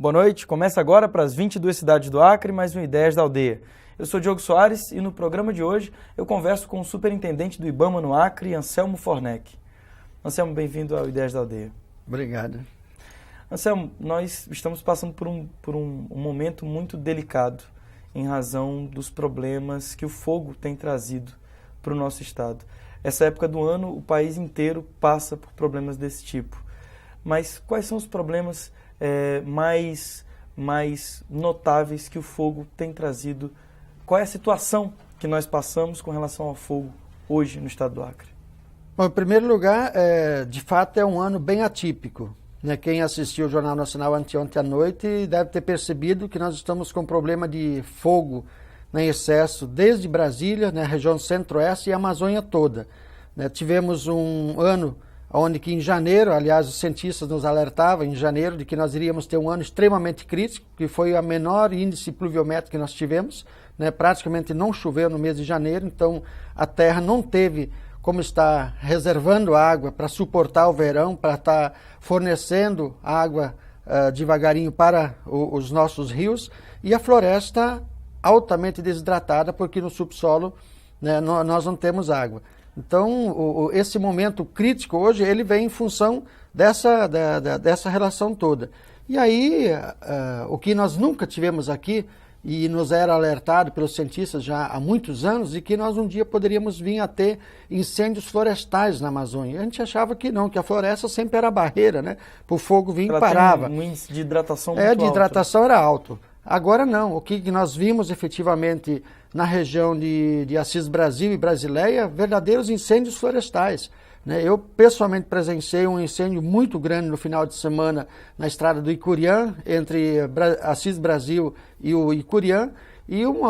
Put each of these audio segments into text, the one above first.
Boa noite, começa agora para as 22 cidades do Acre, mais um Ideias da Aldeia. Eu sou Diogo Soares e no programa de hoje eu converso com o superintendente do IBAMA no Acre, Anselmo Fornec. Anselmo, bem-vindo ao Ideias da Aldeia. Obrigado. Anselmo, nós estamos passando por um momento muito delicado em razão dos problemas que o fogo tem trazido para o nosso estado. Essa época do ano, o país inteiro passa por problemas desse tipo. Mas quais são os problemas mais notáveis que o fogo tem trazido? Qual é a situação que nós passamos com relação ao fogo hoje no estado do Acre? Bom, em primeiro lugar, de fato é um ano bem atípico. Né? Quem assistiu o Jornal Nacional anteontem à noite deve ter percebido que nós estamos com problema de fogo em excesso desde Brasília, né, região centro-oeste e a Amazônia toda. Né? Tivemos um ano onde que em janeiro, aliás, os cientistas nos alertavam em janeiro de que nós iríamos ter um ano extremamente crítico, que foi a menor índice pluviométrico que nós tivemos, né? Praticamente não choveu no mês de janeiro, então a terra não teve como estar reservando água para suportar o verão, para estar fornecendo água devagarinho para os nossos rios, e a floresta altamente desidratada, porque no subsolo, né, nós não temos água. Então, esse momento crítico hoje, ele vem em função dessa relação toda. E aí, o que nós nunca tivemos aqui, e nos era alertado pelos cientistas já há muitos anos, de que nós um dia poderíamos vir a ter incêndios florestais na Amazônia. A gente achava que não, que a floresta sempre era a barreira, né? Para o fogo vir e parava. Tem um índice de hidratação muito alto. De hidratação era alto. Agora não, o que nós vimos efetivamente na região de Assis Brasil e Brasileia, verdadeiros incêndios florestais. Né? Eu pessoalmente presenciei um incêndio muito grande no final de semana na estrada do Icuriã, entre Assis Brasil e o Icuriã, e um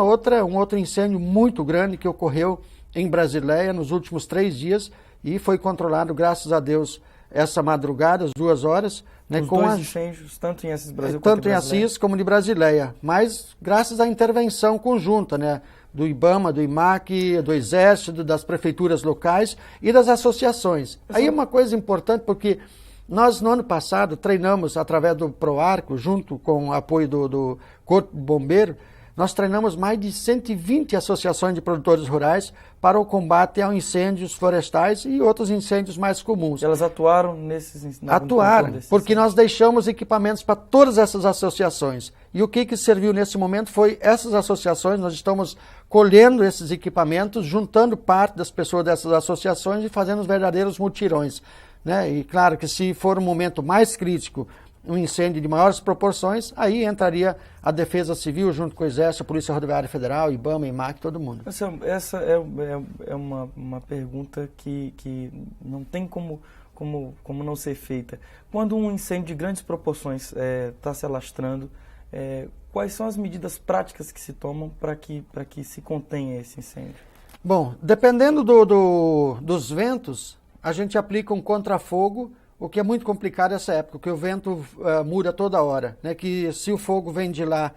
outro incêndio muito grande que ocorreu em Brasileia nos últimos 3 dias e foi controlado, graças a Deus, essa madrugada, às 2 horas. Né, os dois incêndios, tanto em Assis Brasil quanto tanto em Assis como de Brasileia, mas graças à intervenção conjunta, né, do IBAMA, do IMAC, do Exército, das prefeituras locais e das associações. Aí é uma coisa importante, porque nós no ano passado treinamos através do PROARCO, junto com o apoio do Corpo Bombeiro, nós treinamos mais de 120 associações de produtores rurais para o combate a incêndios florestais e outros incêndios mais comuns. Elas atuaram nesses... Atuaram, porque nós deixamos equipamentos para todas essas associações. E o que serviu nesse momento foi essas associações, nós estamos colhendo esses equipamentos, juntando parte das pessoas dessas associações e fazendo os verdadeiros mutirões. Né? E claro que se for um momento mais crítico, um incêndio de maiores proporções, aí entraria a Defesa Civil junto com o Exército, a Polícia Rodoviária Federal, IBAMA, IMAC, todo mundo. Essa é uma pergunta que não tem como não ser feita. Quando um incêndio de grandes proporções está se alastrando, quais são as medidas práticas que se tomam para que se contenha esse incêndio? Bom, dependendo dos ventos, a gente aplica um contrafogo, o que é muito complicado nessa época, porque o vento muda toda hora, né? Que se o fogo vem de lá,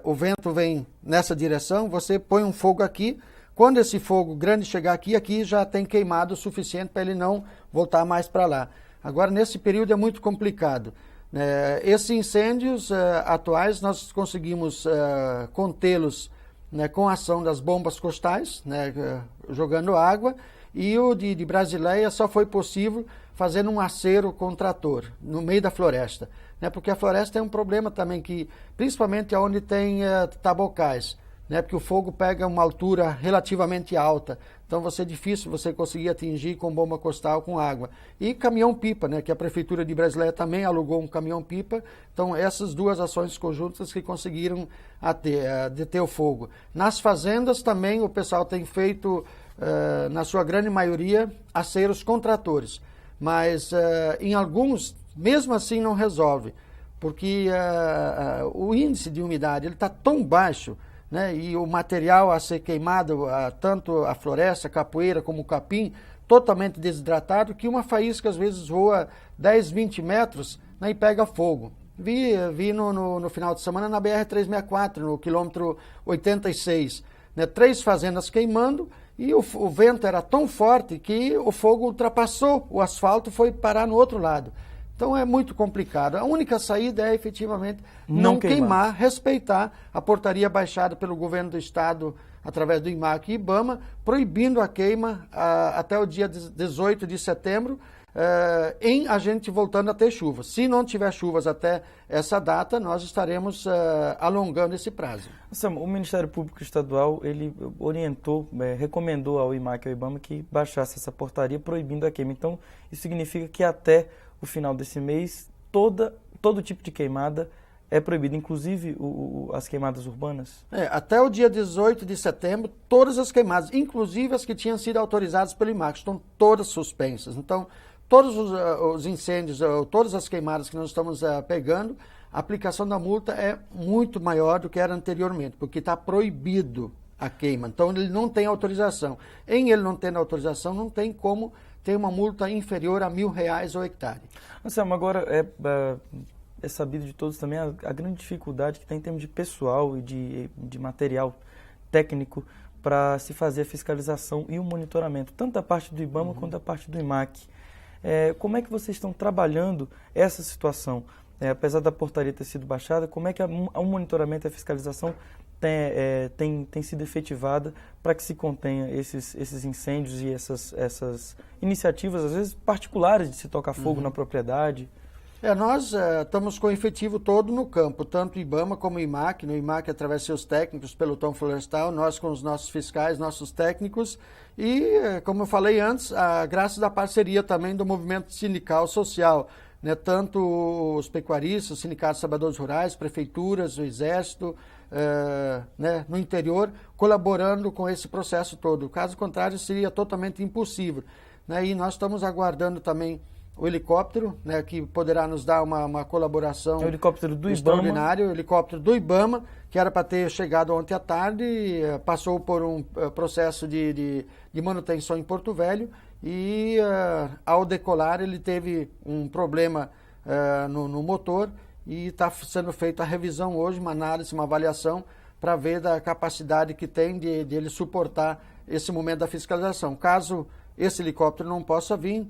o vento vem nessa direção, você põe um fogo aqui, quando esse fogo grande chegar aqui já tem queimado o suficiente para ele não voltar mais para lá. Agora, nesse período é muito complicado. Esses incêndios atuais, nós conseguimos contê-los, né, com a ação das bombas costais, né, jogando água, e o de Brasileia só foi possível fazendo um acero com trator no meio da floresta, né? Porque a floresta é um problema também, que principalmente onde tem tabocais, né? Porque o fogo pega uma altura relativamente alta, então é difícil você conseguir atingir com bomba costal com água. E caminhão-pipa, né? Que a Prefeitura de Brasileia também alugou um caminhão-pipa, então essas duas ações conjuntas que conseguiram deter o fogo. Nas fazendas também o pessoal tem feito, na sua grande maioria, aceros com tratores. Mas em alguns, mesmo assim, não resolve, porque o índice de umidade está tão baixo, né, e o material a ser queimado, tanto a floresta, a capoeira como o capim, totalmente desidratado, que uma faísca às vezes voa 10, 20 metros, né, e pega fogo. Vi no final de semana na BR-364, no quilômetro 86, né, 3 fazendas queimando, e o vento era tão forte que o fogo ultrapassou o asfalto e foi parar no outro lado. Então é muito complicado. A única saída é efetivamente Não não queimar, respeitar a portaria baixada pelo governo do estado através do IMAC e IBAMA, proibindo a queima até o dia 18 de setembro, em a gente voltando a ter chuvas. Se não tiver chuvas até essa data, nós estaremos alongando esse prazo. O Ministério Público Estadual, ele orientou, recomendou ao IMAC e ao IBAMA que baixasse essa portaria proibindo a queima. Então, isso significa que até o final desse mês, todo tipo de queimada é proibido, inclusive as queimadas urbanas? Até o dia 18 de setembro, todas as queimadas, inclusive as que tinham sido autorizadas pelo IMAC, estão todas suspensas. Então, todos os incêndios, todas as queimadas que nós estamos pegando, a aplicação da multa é muito maior do que era anteriormente, porque está proibido a queima. Então, ele não tem autorização. Em ele não tendo autorização, não tem como ter uma multa inferior a R$1.000 ao hectare. Anselmo, agora é sabido de todos também a grande dificuldade que tem em termos de pessoal e de material técnico para se fazer a fiscalização e o monitoramento, tanto da parte do IBAMA quanto da parte do IMAC. Como é que vocês estão trabalhando essa situação? Apesar da portaria ter sido baixada, como é que o monitoramento e a fiscalização tem sido efetivada para que se contenha esses incêndios e essas iniciativas, às vezes particulares, de se tocar fogo na propriedade? Nós estamos com o efetivo todo no campo, tanto o IBAMA como o IMAC. No IMAC, através de seus técnicos, pelotão florestal, nós com os nossos fiscais, nossos técnicos. E, como eu falei antes, graças à parceria também do movimento sindical social, né, tanto os pecuaristas, os sindicatos de trabalhadores rurais, prefeituras, o Exército, né, no interior, colaborando com esse processo todo. Caso contrário, seria totalmente impossível. Né, e nós estamos aguardando também o helicóptero, né, que poderá nos dar uma colaboração o helicóptero do extraordinário, o helicóptero do IBAMA, que era para ter chegado ontem à tarde, passou por um processo de manutenção em Porto Velho e ao decolar ele teve um problema no motor e está sendo feita a revisão hoje, uma análise, uma avaliação para ver da capacidade que tem de ele suportar esse momento da fiscalização. Caso esse helicóptero não possa vir,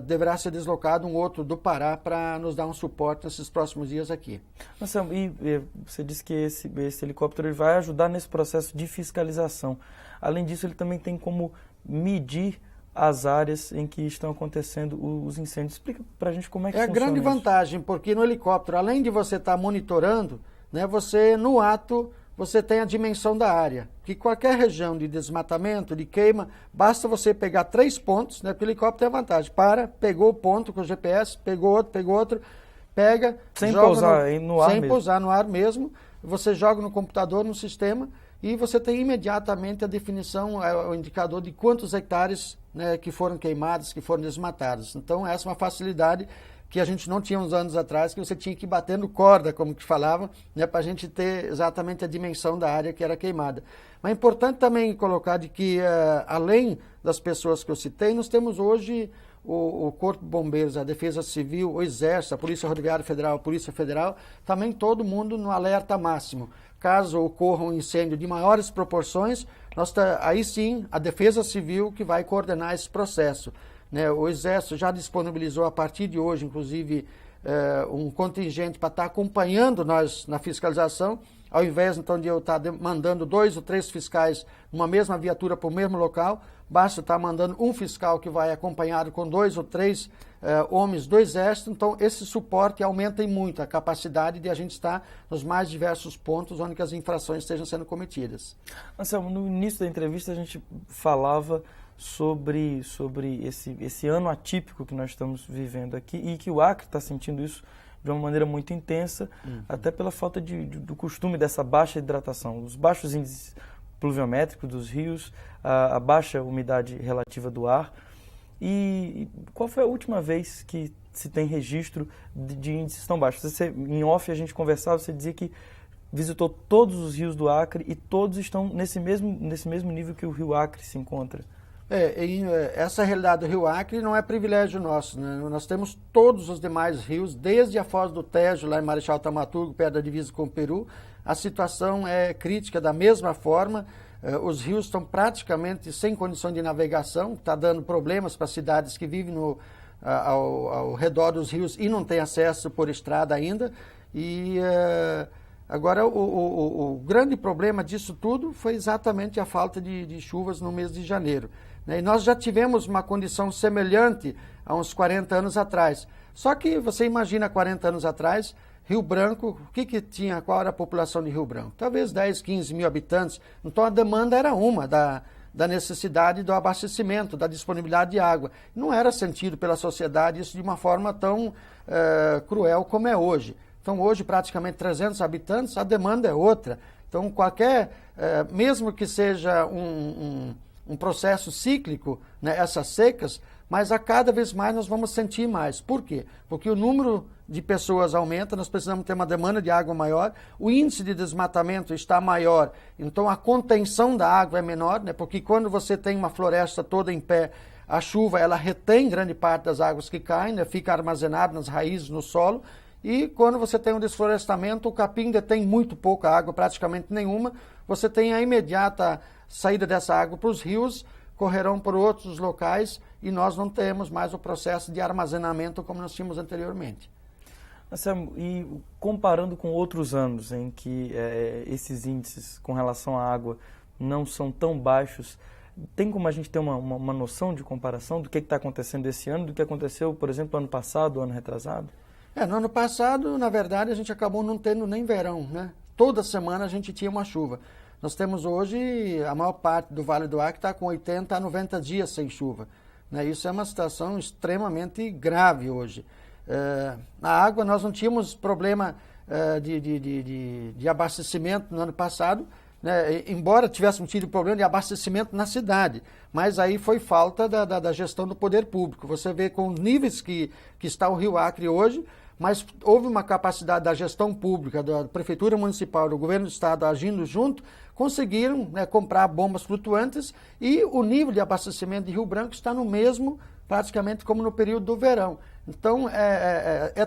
deverá ser deslocado um outro do Pará para nos dar um suporte nesses próximos dias aqui. Marcelo, e você disse que esse helicóptero ele vai ajudar nesse processo de fiscalização. Além disso, ele também tem como medir as áreas em que estão acontecendo os incêndios. Explica para a gente como é que funciona a grande vantagem, porque no helicóptero, além de você estar monitorando, né, você no ato você tem a dimensão da área, que qualquer região de desmatamento, de queima, basta você pegar 3 pontos, né, porque o helicóptero tem a vantagem, pegou o ponto com o GPS, pegou outro, pega, sem joga pousar no ar sem mesmo. Pousar no ar mesmo, você joga no computador, no sistema, e você tem imediatamente a definição, o indicador de quantos hectares, né, que foram queimados, que foram desmatados. Então, essa é uma facilidade que a gente não tinha uns anos atrás, que você tinha que ir batendo corda, como que falavam, né, para a gente ter exatamente a dimensão da área que era queimada. Mas é importante também colocar de que, além das pessoas que eu citei, nós temos hoje o Corpo de Bombeiros, a Defesa Civil, o Exército, a Polícia Rodoviária Federal, a Polícia Federal, também todo mundo no alerta máximo. Caso ocorra um incêndio de maiores proporções, aí sim a Defesa Civil que vai coordenar esse processo. Né, o Exército já disponibilizou a partir de hoje, inclusive, um contingente para estar acompanhando nós na fiscalização, ao invés então de eu estar mandando 2 ou 3 fiscais numa mesma viatura para o mesmo local, basta estar mandando um fiscal que vai acompanhado com 2 ou 3 homens do Exército. Então esse suporte aumenta muito a capacidade de a gente estar nos mais diversos pontos onde as infrações estejam sendo cometidas. Anselmo, no início da entrevista a gente falava sobre esse ano atípico que nós estamos vivendo aqui e que o Acre está sentindo isso de uma maneira muito intensa, até pela falta do costume dessa baixa hidratação, os baixos índices pluviométricos dos rios, a baixa umidade relativa do ar. E qual foi a última vez que se tem registro de índices tão baixos? Em off a gente conversava, você dizia que visitou todos os rios do Acre e todos estão nesse mesmo nível que o rio Acre se encontra. Essa realidade do rio Acre não é privilégio nosso, né? Nós temos todos os demais rios, desde a Foz do Tejo, lá em Marechal Tamaturgo, perto da divisa com o Peru, a situação é crítica da mesma forma. Os rios estão praticamente sem condição de navegação, está dando problemas para cidades que vivem ao redor dos rios e não tem acesso por estrada ainda. E agora o grande problema disso tudo foi exatamente a falta de chuvas no mês de janeiro, né? E nós já tivemos uma condição semelhante há uns 40 anos atrás. Só que você imagina 40 anos atrás, Rio Branco, o que tinha, qual era a população de Rio Branco? Talvez 10, 15 mil habitantes. Então a demanda era uma da necessidade do abastecimento, da disponibilidade de água. Não era sentido pela sociedade isso de uma forma tão cruel como é hoje. Então hoje praticamente 300 habitantes, a demanda é outra. Então mesmo que seja um processo cíclico, né, essas secas, mas a cada vez mais nós vamos sentir mais. Por quê? Porque o número de pessoas aumenta, nós precisamos ter uma demanda de água maior, o índice de desmatamento está maior, então a contenção da água é menor, né, porque quando você tem uma floresta toda em pé, a chuva ela retém grande parte das águas que caem, né, fica armazenada nas raízes, no solo, e quando você tem um desflorestamento, o capim detém muito pouca água, praticamente nenhuma, você tem a imediata saída dessa água para os rios, correrão por outros locais e nós não temos mais o processo de armazenamento como nós tínhamos anteriormente. Anselmo, e comparando com outros anos em que esses índices com relação à água não são tão baixos, tem como a gente ter uma noção de comparação do que está acontecendo esse ano, do que aconteceu, por exemplo, ano passado, ano retrasado? No ano passado, na verdade, a gente acabou não tendo nem verão, né? Toda semana a gente tinha uma chuva. Nós temos hoje, a maior parte do Vale do Acre está com 80 a 90 dias sem chuva, né? Isso é uma situação extremamente grave hoje. Na água nós não tínhamos problema de abastecimento no ano passado, né? Embora tivéssemos tido problema de abastecimento na cidade, mas aí foi falta da gestão do poder público. Você vê com os níveis que está o Rio Acre hoje, mas houve uma capacidade da gestão pública, da Prefeitura Municipal, do Governo do Estado agindo junto, conseguiram, né, comprar bombas flutuantes e o nível de abastecimento de Rio Branco está no mesmo, praticamente como no período do verão. Então,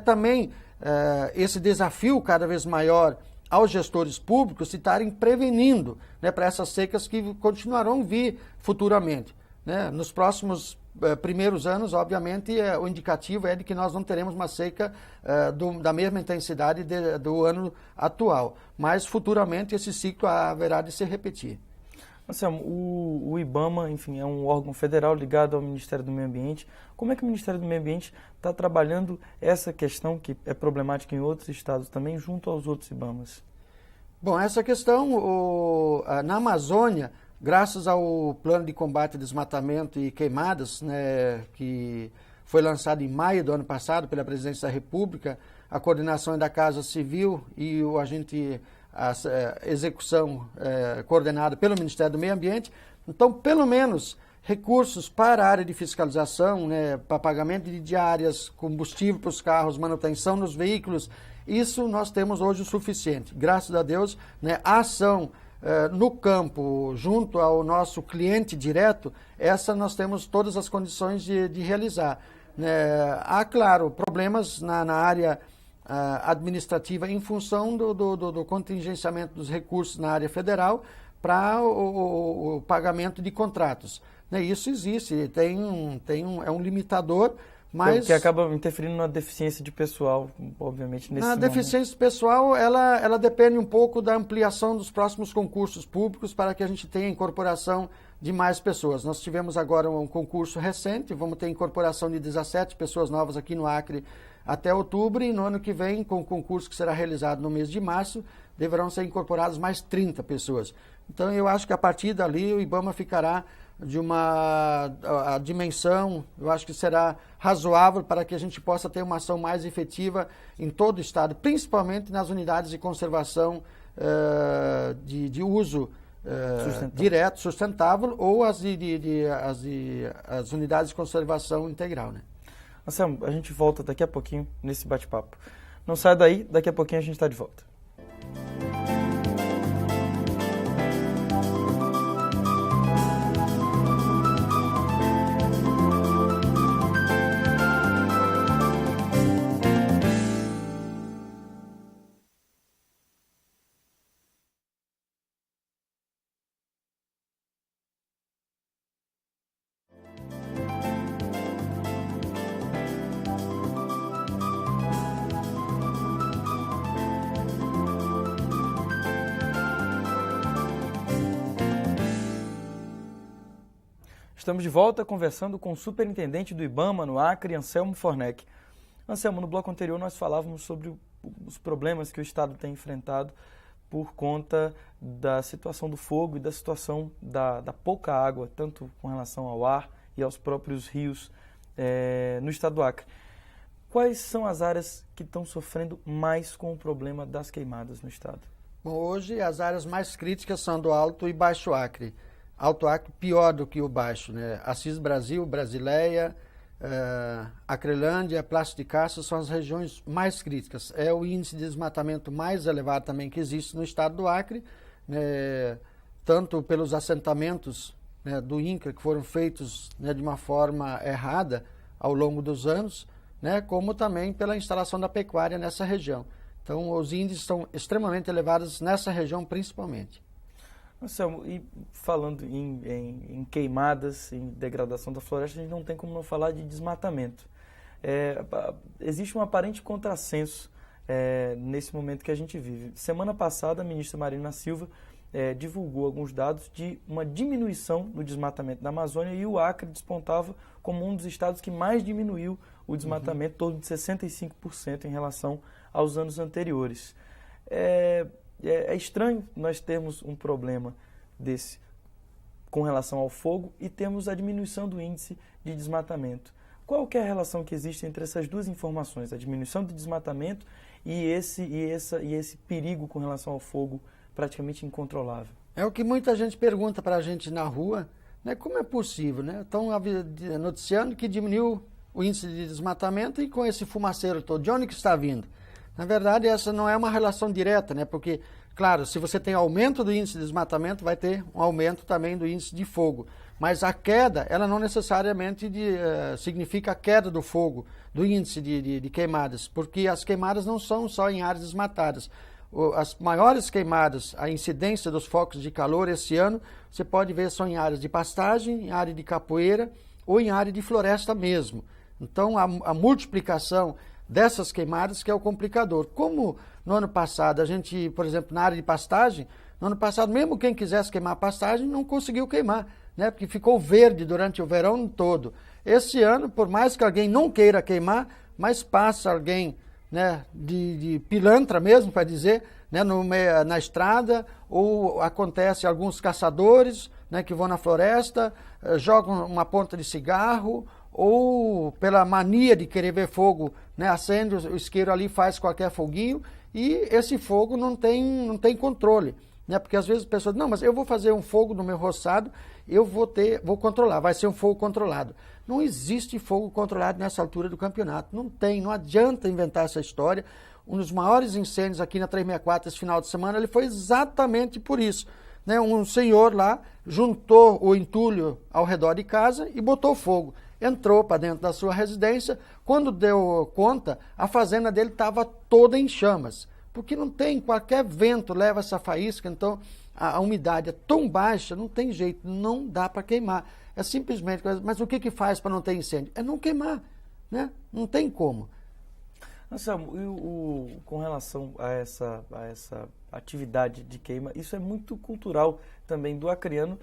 também esse desafio cada vez maior aos gestores públicos se estarem prevenindo, né, para essas secas que continuarão a vir futuramente, né? Nos próximos primeiros anos, obviamente, o indicativo é de que nós não teremos uma seca da mesma intensidade do ano atual, mas futuramente esse ciclo haverá de se repetir. Anselmo, o IBAMA, enfim, é um órgão federal ligado ao Ministério do Meio Ambiente. Como é que o Ministério do Meio Ambiente está trabalhando essa questão, que é problemática em outros estados também, junto aos outros IBAMAs? Bom, essa questão, na Amazônia, graças ao Plano de Combate ao Desmatamento e Queimadas, né, que foi lançado em maio do ano passado pela Presidência da República, a coordenação é da Casa Civil e a execução coordenada pelo Ministério do Meio Ambiente. Então, pelo menos, recursos para a área de fiscalização, né, para pagamento de diárias, combustível para os carros, manutenção nos veículos, isso nós temos hoje o suficiente. Graças a Deus, né, a ação no campo, junto ao nosso cliente direto, essa nós temos todas as condições de realizar. Há, claro, problemas na área administrativa em função do contingenciamento dos recursos na área federal para o pagamento de contratos. Isso existe, é um limitador, mas... Que acaba interferindo na deficiência de pessoal, obviamente, nesse momento. Na deficiência pessoal, ela depende um pouco da ampliação dos próximos concursos públicos para que a gente tenha incorporação de mais pessoas. Nós tivemos agora um concurso recente, vamos ter incorporação de 17 pessoas novas aqui no Acre até outubro, e no ano que vem, com o concurso que será realizado no mês de março, deverão ser incorporadas mais 30 pessoas. Então, eu acho que a partir dali o IBAMA ficará de a dimensão, eu acho que será razoável para que a gente possa ter uma ação mais efetiva em todo o estado, principalmente nas unidades de conservação de uso direto, sustentável, ou as unidades de conservação integral, né? Anselmo, a gente volta daqui a pouquinho nesse bate-papo. Não sai daí, daqui a pouquinho a gente está de volta. Estamos de volta conversando com o superintendente do IBAMA no Acre, Anselmo Fornec. Anselmo, no bloco anterior nós falávamos sobre os problemas que o Estado tem enfrentado por conta da situação do fogo e da situação da pouca água, tanto com relação ao ar e aos próprios rios no estado do Acre. Quais são as áreas que estão sofrendo mais com o problema das queimadas no estado? Bom, hoje as áreas mais críticas são do Alto e Baixo Acre. Alto Acre pior do que o Baixo, né? Assis Brasil, Brasileia, Acrelândia, Plácio de Castro são as regiões mais críticas. É o índice de desmatamento mais elevado também que existe no estado do Acre, né? Tanto pelos assentamentos, né, do INCRA que foram feitos, né, de uma forma errada ao longo dos anos, né, como também pela instalação da pecuária nessa região. Então, os índices são extremamente elevados nessa região principalmente. Anselmo, e falando em queimadas, em degradação da floresta, a gente não tem como não falar de desmatamento. Existe um aparente contrassenso nesse momento que a gente vive. Semana passada, a ministra Marina Silva divulgou alguns dados de uma diminuição do desmatamento da Amazônia e o Acre despontava como um dos estados que mais diminuiu o desmatamento, torno de 65% em relação aos anos anteriores. É estranho nós termos um problema desse com relação ao fogo e temos a diminuição do índice de desmatamento. Qual que é a relação que existe entre essas duas informações, a diminuição do desmatamento e esse perigo com relação ao fogo praticamente incontrolável? É o que muita gente pergunta para a gente na rua, né? Como é possível, né? Estão noticiando que diminuiu o índice de desmatamento e com esse fumaceiro todo, de onde que está vindo? Na verdade, essa não é uma relação direta, né? Porque, claro, se você tem aumento do índice de desmatamento, vai ter um aumento também do índice de fogo. Mas a queda, ela não necessariamente significa a queda do fogo, do índice de queimadas, porque as queimadas não são só em áreas desmatadas. As maiores queimadas, a incidência dos focos de calor esse ano, você pode ver são em áreas de pastagem, em área de capoeira ou em área de floresta mesmo. Então, a multiplicação dessas queimadas que é o complicador. Como no ano passado a gente, por exemplo, na área de pastagem, no ano passado mesmo quem quisesse queimar a pastagem não conseguiu queimar, né? Porque ficou verde durante o verão todo. Esse ano, por mais que alguém não queira queimar, mas passa alguém, né, de pilantra mesmo, para dizer, né, na estrada, ou acontece alguns caçadores, né, que vão na floresta, jogam uma ponta de cigarro, ou pela mania de querer ver fogo, né, acende o isqueiro ali, faz qualquer foguinho, e esse fogo não tem controle, né, porque às vezes as pessoas, não, mas eu vou fazer um fogo no meu roçado, eu vou controlar, vai ser um fogo controlado. Não existe fogo controlado nessa altura do campeonato, não adianta inventar essa história. Um dos maiores incêndios aqui na 364 esse final de semana, ele foi exatamente por isso, né, um senhor lá juntou o entulho ao redor de casa e botou fogo. Entrou para dentro da sua residência, quando deu conta, a fazenda dele estava toda em chamas, porque não tem, qualquer vento leva essa faísca, então a umidade é tão baixa, não tem jeito, não dá para queimar. É simplesmente, mas o que faz para não ter incêndio? É não queimar, né? Não tem como. Anselmo, com relação a essa atividade de queima, isso é muito cultural também do acreano,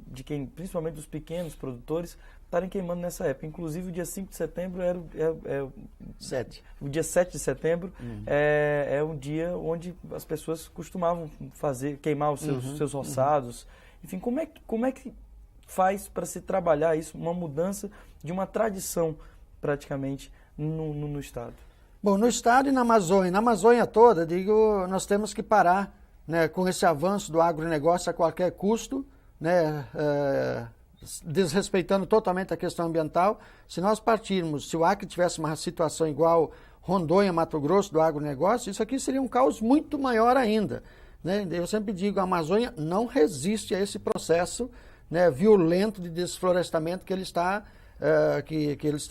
de quem, principalmente dos pequenos produtores, estarem queimando nessa época. Inclusive, o dia 5 de setembro o dia 7 de setembro é um dia onde as pessoas costumavam queimar os seus roçados. Enfim, como é que faz para se trabalhar isso, uma mudança de uma tradição, praticamente, no Estado? Bom, no Estado e na Amazônia toda, nós temos que parar, né, com esse avanço do agronegócio a qualquer custo, né, desrespeitando totalmente a questão ambiental. Se nós partirmos, se o Acre tivesse uma situação igual Rondônia, Mato Grosso, do agronegócio, isso aqui seria um caos muito maior ainda, né? Eu sempre digo, a Amazônia não resiste a esse processo, né, violento de desflorestamento que ele está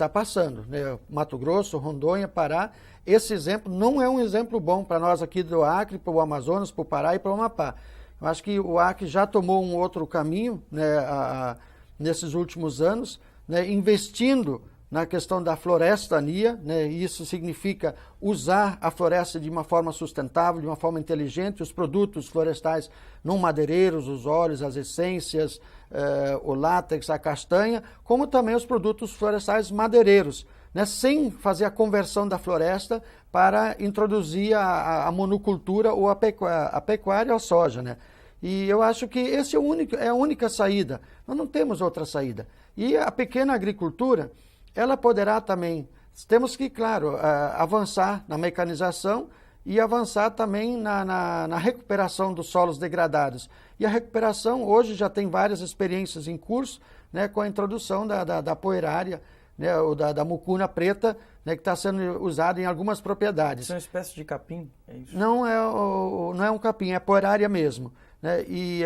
passando, né? Mato Grosso, Rondônia, Pará. Esse exemplo não é um exemplo bom para nós aqui do Acre, para o Amazonas, para o Pará e para o Amapá. Eu acho que o Acre já tomou um outro caminho, né, nesses últimos anos, né, investindo na questão da florestania, né? Isso significa usar a floresta de uma forma sustentável, de uma forma inteligente, os produtos florestais não madeireiros, os óleos, as essências, o látex, a castanha, como também os produtos florestais madeireiros, né? Sem fazer a conversão da floresta para introduzir a monocultura ou a pecuária ou a soja, né? E eu acho que esse é a única saída. Nós não temos outra saída. E a pequena agricultura, ela poderá também, temos que, claro, avançar na mecanização e avançar também na recuperação dos solos degradados. E a recuperação, hoje já tem várias experiências em curso, né, com a introdução da poeirária, né, ou da mucuna preta, né, que está sendo usada em algumas propriedades. Isso é uma espécie de capim? É isso? Não é um capim, é poeirária mesmo. Né? E,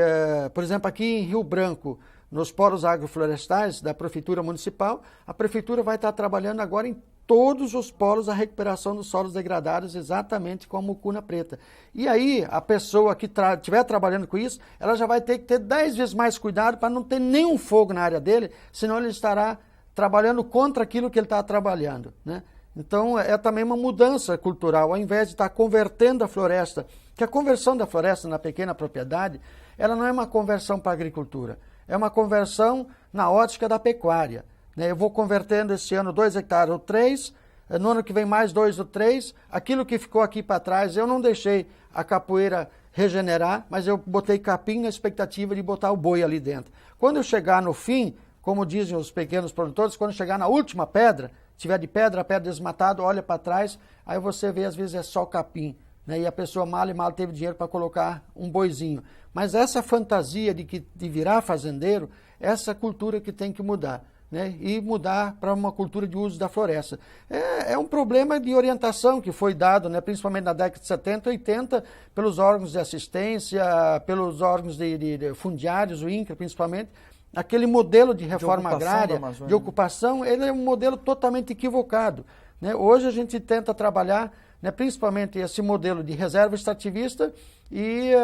por exemplo, aqui em Rio Branco, nos polos agroflorestais da Prefeitura Municipal, a Prefeitura vai estar trabalhando agora em todos os polos a recuperação dos solos degradados, exatamente com a mucuna preta. E aí, a pessoa que estiver trabalhando com isso, ela já vai ter que ter 10 vezes mais cuidado para não ter nenhum fogo na área dele, senão ele estará trabalhando contra aquilo que ele está trabalhando, né? Então, é também uma mudança cultural, ao invés de estar convertendo a floresta, que a conversão da floresta na pequena propriedade, ela não é uma conversão para a agricultura, é uma conversão na ótica da pecuária, né? Eu vou convertendo esse ano 2 hectares ou 3, no ano que vem mais 2 ou 3, aquilo que ficou aqui para trás, eu não deixei a capoeira regenerar, mas eu botei capim na expectativa de botar o boi ali dentro. Quando eu chegar no fim, como dizem os pequenos produtores, quando chegar na última pedra, tiver de pedra desmatado, olha para trás, aí você vê, às vezes é só capim, né? E a pessoa mal e mal teve dinheiro para colocar um boizinho. Mas essa fantasia de virar fazendeiro, essa cultura que tem que mudar, né? E mudar para uma cultura de uso da floresta. É um problema de orientação que foi dado, né, principalmente na década de 70 e 80, pelos órgãos de assistência, pelos órgãos de fundiários, o INCRA principalmente. Aquele modelo de reforma agrária, de ocupação, ele é um modelo totalmente equivocado, né? Hoje a gente tenta trabalhar, né, principalmente esse modelo de reserva extrativista e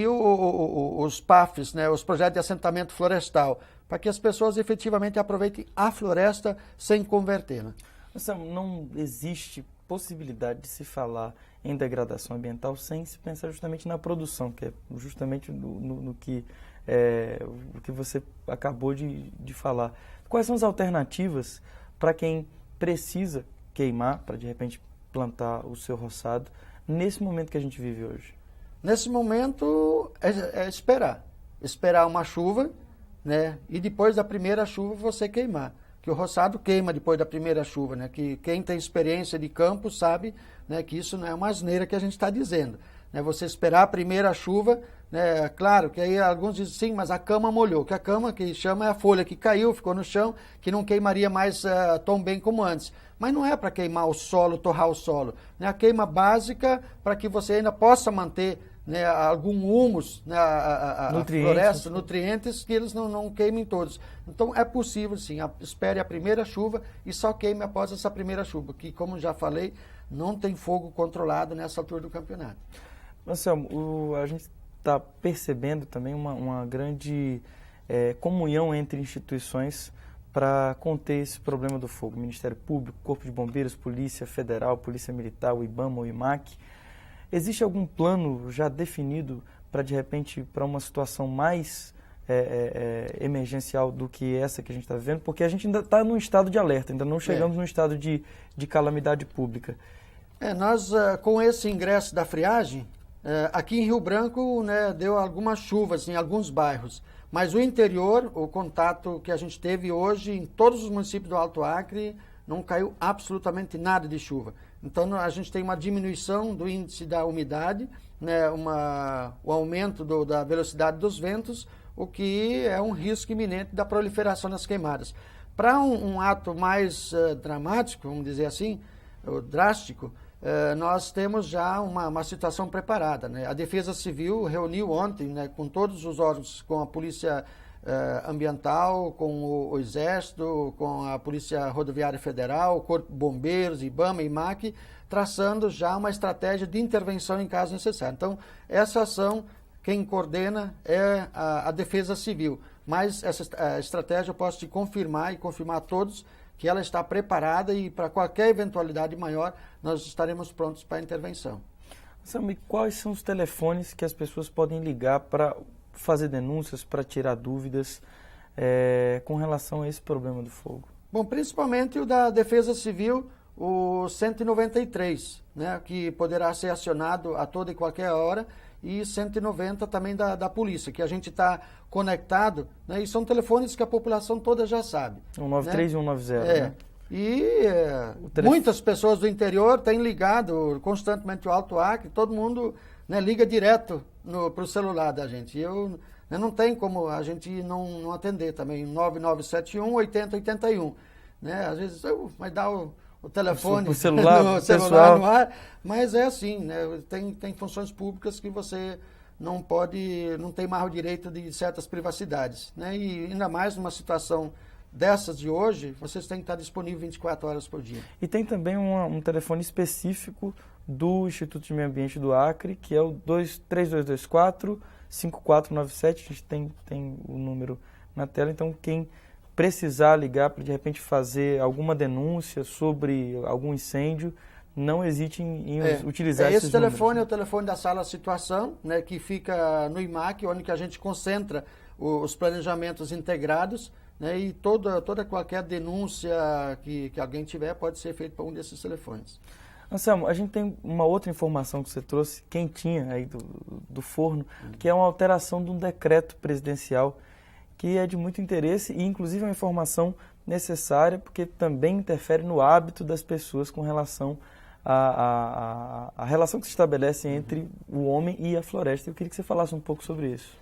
os PAFs, né, os projetos de assentamento florestal, para que as pessoas efetivamente aproveitem a floresta sem convertê-la. Não existe possibilidade de se falar em degradação ambiental sem se pensar justamente na produção, que é justamente no que o que você acabou de falar. Quais são as alternativas para quem precisa queimar, para de repente plantar o seu roçado, nesse momento que a gente vive hoje? Nesse momento é esperar uma chuva, né? E depois da primeira chuva você queimar. Que o roçado queima depois da primeira chuva, né? Que quem tem experiência de campo sabe, né, que isso não é uma asneira que a gente está dizendo. Né? Você esperar a primeira chuva, né? Claro que aí alguns dizem, sim, mas a cama molhou. Que a cama que chama é a folha que caiu, ficou no chão, que não queimaria mais tão bem como antes. Mas não é para queimar o solo, torrar o solo. Né? A queima básica para que você ainda possa manter, né, algum humus, né, a floresta, nutrientes, que eles não queimem todos. Então é possível sim, espere a primeira chuva e só queime após essa primeira chuva, que como já falei, não tem fogo controlado nessa altura do campeonato. Anselmo, a gente está percebendo também uma grande comunhão entre instituições para conter esse problema do fogo. Ministério Público, Corpo de Bombeiros, Polícia Federal, Polícia Militar, o IBAMA, o IMAC. Existe algum plano já definido para, de repente, para uma situação mais emergencial do que essa que a gente está vivendo? Porque a gente ainda está num estado de alerta, ainda não chegamos num estado de calamidade pública. Nós, com esse ingresso da friagem, aqui em Rio Branco, né, deu algumas chuvas em alguns bairros, mas o interior, o contato que a gente teve hoje em todos os municípios do Alto Acre, não caiu absolutamente nada de chuva. Então, a gente tem uma diminuição do índice da umidade, né, o aumento da velocidade dos ventos, o que é um risco iminente da proliferação das queimadas. Para um ato mais dramático, vamos dizer assim, drástico, nós temos já uma situação preparada, né? A Defesa Civil reuniu ontem, né, com todos os órgãos, com a Polícia Ambiental, com o Exército, com a Polícia Rodoviária Federal, o Corpo de Bombeiros, IBAMA, IMAC, traçando já uma estratégia de intervenção em caso necessário. Então, essa ação, quem coordena é a Defesa Civil, mas essa estratégia eu posso te confirmar e confirmar a todos que ela está preparada e para qualquer eventualidade maior, nós estaremos prontos para a intervenção. Sabe, quais são os telefones que as pessoas podem ligar para fazer denúncias, para tirar dúvidas com relação a esse problema do fogo? Bom, principalmente o da Defesa Civil, o 193, né, que poderá ser acionado a toda e qualquer hora, e 190 também da polícia, que a gente está conectado, né, e são telefones que a população toda já sabe. 193 e 190, né? E muitas pessoas do interior têm ligado constantemente o Alto Acre, todo mundo, né, liga direto para o celular da gente. Não tem como a gente não atender também, 9971 8081. Né? Às vezes vai dar o telefone o celular, no celular no ar, mas é assim, né? Tem funções públicas que você não tem mais o direito de certas privacidades. Né? E ainda mais numa situação dessas de hoje, vocês têm que estar disponível 24 horas por dia. E tem também um telefone específico do Instituto de Meio Ambiente do Acre, que é o 3224-5497, a gente tem o número na tela, então quem precisar ligar para de repente fazer alguma denúncia sobre algum incêndio, não hesite em utilizar esses esse telefone números. É o telefone da sala situação, né, que fica no IMAC, onde que a gente concentra os planejamentos integrados, né, e qualquer denúncia que alguém tiver pode ser feita por um desses telefones. Anselmo, a gente tem uma outra informação que você trouxe, quentinha aí do forno, que é uma alteração de um decreto presidencial que é de muito interesse e inclusive é uma informação necessária porque também interfere no hábito das pessoas com relação à relação que se estabelece entre o homem e a floresta. Eu queria que você falasse um pouco sobre isso.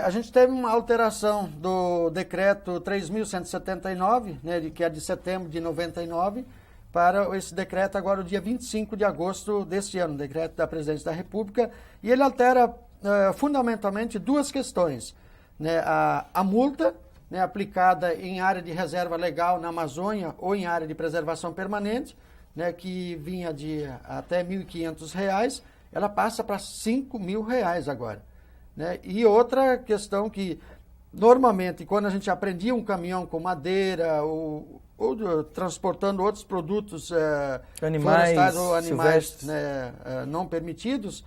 A gente teve uma alteração do decreto 3.179, né, que é de setembro de 99, para esse decreto agora, o dia 25 de agosto deste ano, decreto da Presidência da República, e ele altera fundamentalmente duas questões. Né, a multa, né, aplicada em área de reserva legal na Amazônia ou em área de preservação permanente, né, que vinha de até R$ 1.500, ela passa para R$ 5.000 agora. Né? E outra questão que, normalmente, quando a gente apreendia um caminhão com madeira ou transportando outros produtos florestais ou animais, né, não permitidos,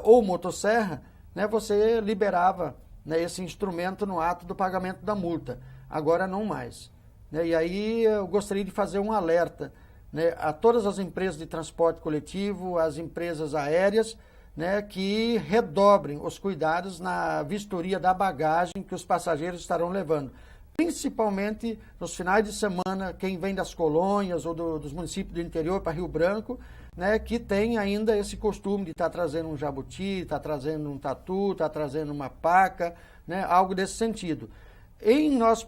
ou motosserra, né, você liberava, né, esse instrumento no ato do pagamento da multa. Agora não mais. Né? E aí eu gostaria de fazer um alerta, né, a todas as empresas de transporte coletivo, as empresas aéreas, né, que redobrem os cuidados na vistoria da bagagem que os passageiros estarão levando. Principalmente nos finais de semana, quem vem das colônias ou dos municípios do interior para Rio Branco, né, que tem ainda esse costume de estar trazendo um jabuti, estar trazendo um tatu, estar trazendo uma paca, né, algo desse sentido. Em nós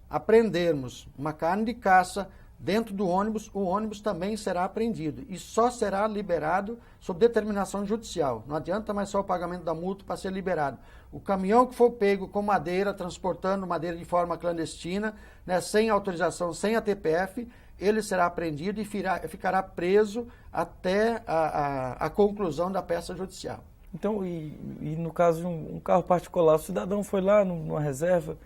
apreendermos uma carne de caça dentro do ônibus, o ônibus também será apreendido e só será liberado sob determinação judicial. Não adianta mais só o pagamento da multa para ser liberado. O caminhão que for pego com madeira, transportando madeira de forma clandestina, né, sem autorização, sem a TPF, ele será apreendido e ficará preso até a conclusão da peça judicial. Então, e no caso de um carro particular, o cidadão foi lá numa reserva,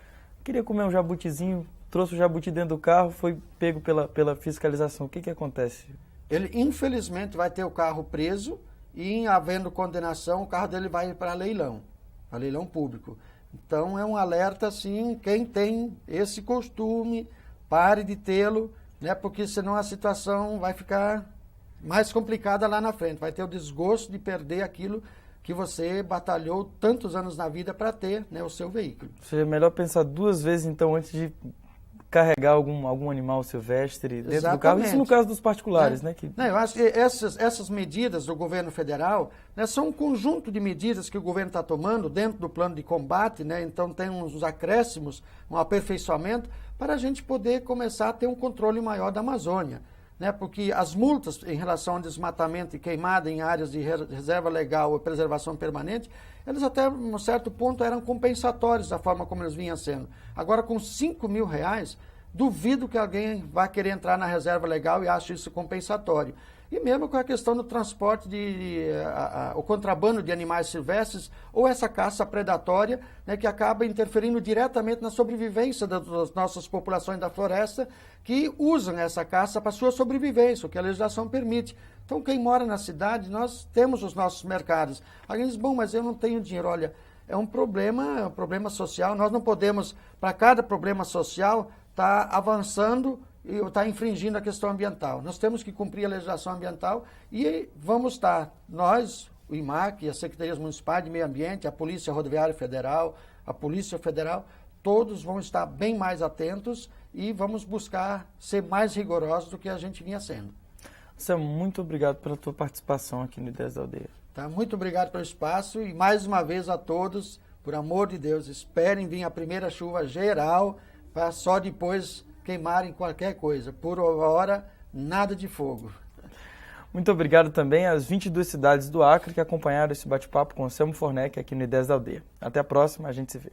queria comer um jabutizinho, trouxe o jabuti dentro do carro, foi pego pela fiscalização. O que acontece? Ele, infelizmente, vai ter o carro preso e, em havendo condenação, o carro dele vai para leilão público. Então, é um alerta, assim, quem tem esse costume, pare de tê-lo, né, porque senão a situação vai ficar mais complicada lá na frente. Vai ter o desgosto de perder aquilo que você batalhou tantos anos na vida para ter, né, o seu veículo. Ou seja, é melhor pensar duas vezes, então, antes de carregar algum animal silvestre dentro Exatamente. do carro. Isso no caso dos particulares, né? Não, eu acho que essas medidas do governo federal, né, são um conjunto de medidas que o governo está tomando dentro do plano de combate, né? Então tem uns acréscimos, um aperfeiçoamento, para a gente poder começar a ter um controle maior da Amazônia. Né? Porque as multas em relação ao desmatamento e queimada em áreas de reserva legal ou preservação permanente, eles até um certo ponto eram compensatórios da forma como eles vinham sendo. Agora, com R$ 5.000, duvido que alguém vá querer entrar na reserva legal e ache isso compensatório. e mesmo com a questão do transporte o contrabando de animais silvestres ou essa caça predatória, né, que acaba interferindo diretamente na sobrevivência das nossas populações da floresta, que usam essa caça para sua sobrevivência, o que a legislação permite. Então, quem mora na cidade, nós temos os nossos mercados. Alguém diz, bom, mas eu não tenho dinheiro. Olha, é um problema social. Nós não podemos, para cada problema social, estar avançando e está infringindo a questão ambiental. Nós temos que cumprir a legislação ambiental e vamos estar, nós, o IMAC, as Secretarias Municipais de Meio Ambiente, a Polícia Rodoviária Federal, a Polícia Federal, todos vão estar bem mais atentos e vamos buscar ser mais rigorosos do que a gente vinha sendo. Sam, muito obrigado pela tua participação aqui no Ideias da Aldeia. Tá? Muito obrigado pelo espaço e mais uma vez a todos, por amor de Deus, esperem vir a primeira chuva geral para só depois queimarem qualquer coisa. Por hora, nada de fogo. Muito obrigado também às 22 cidades do Acre que acompanharam esse bate-papo com o Anselmo Fornec aqui no Ideias da Aldeia. Até a próxima, a gente se vê.